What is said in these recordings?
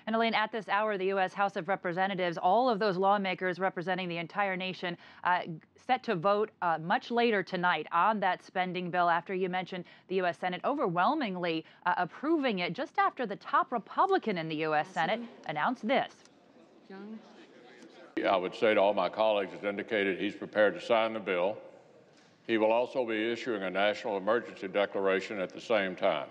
And Elaine, at this hour, the U.S. House of Representatives, all of those lawmakers representing the entire nation, set to vote much later tonight on that spending bill after you mentioned the U.S. Senate overwhelmingly approving it just after the top Republican in the U.S. Senate announced this. I would say to all my colleagues has indicated he's prepared to sign the bill. He will also be issuing a national emergency declaration at the same time.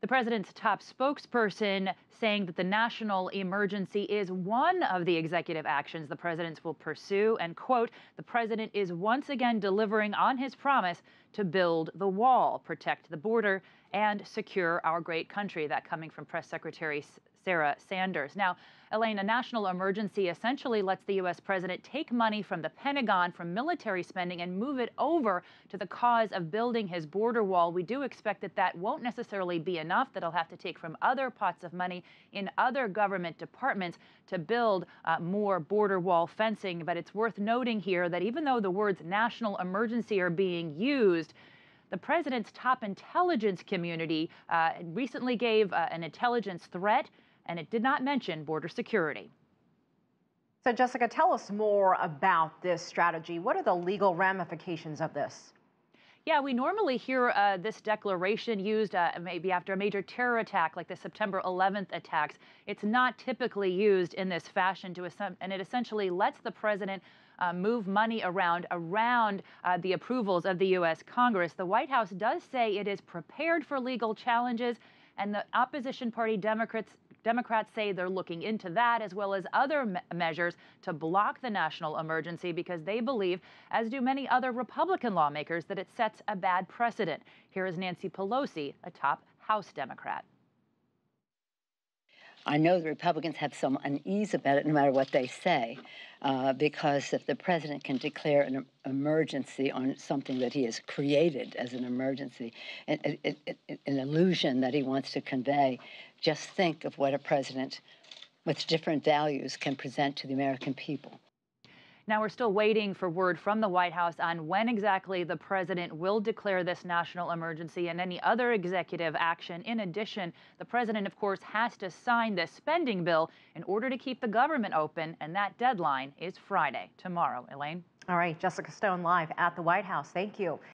The president's top spokesperson saying that the national emergency is one of the executive actions the president will pursue, and, quote, the president is once again delivering on his promise to build the wall, protect the border, and secure our great country. That coming from Press Secretary Sarah Sanders. Now, Elaine, a national emergency essentially lets the U.S. president take money from the Pentagon, from military spending, and move it over to the cause of building his border wall. We do expect that that won't necessarily be enough, that he'll have to take from other pots of money in other government departments to build more border wall fencing. But it's worth noting here that even though the words national emergency are being used, the president's top intelligence community recently gave an intelligence threat, and it did not mention border security. So, Jessica, tell us more about this strategy. What are the legal ramifications of this? Yeah, we normally hear this declaration used maybe after a major terror attack like the September 11th attacks. It's not typically used in this fashion, and it essentially lets the president move money around the approvals of the U.S. Congress. The White House does say it is prepared for legal challenges, and the opposition party Democrats say they're looking into that as well as other measures to block the national emergency because they believe, as do many other Republican lawmakers, that it sets a bad precedent. Here is Nancy Pelosi, a top House Democrat. I know the Republicans have some unease about it no matter what they say, because if the president can declare an emergency on something that he has created as an emergency, an illusion that he wants to convey, just think of what a president with different values can present to the American people. Now, we're still waiting for word from the White House on when exactly the president will declare this national emergency and any other executive action. In addition, the president, of course, has to sign this spending bill in order to keep the government open, and that deadline is Friday, tomorrow. Elaine? All right, Jessica Stone live at the White House. Thank you.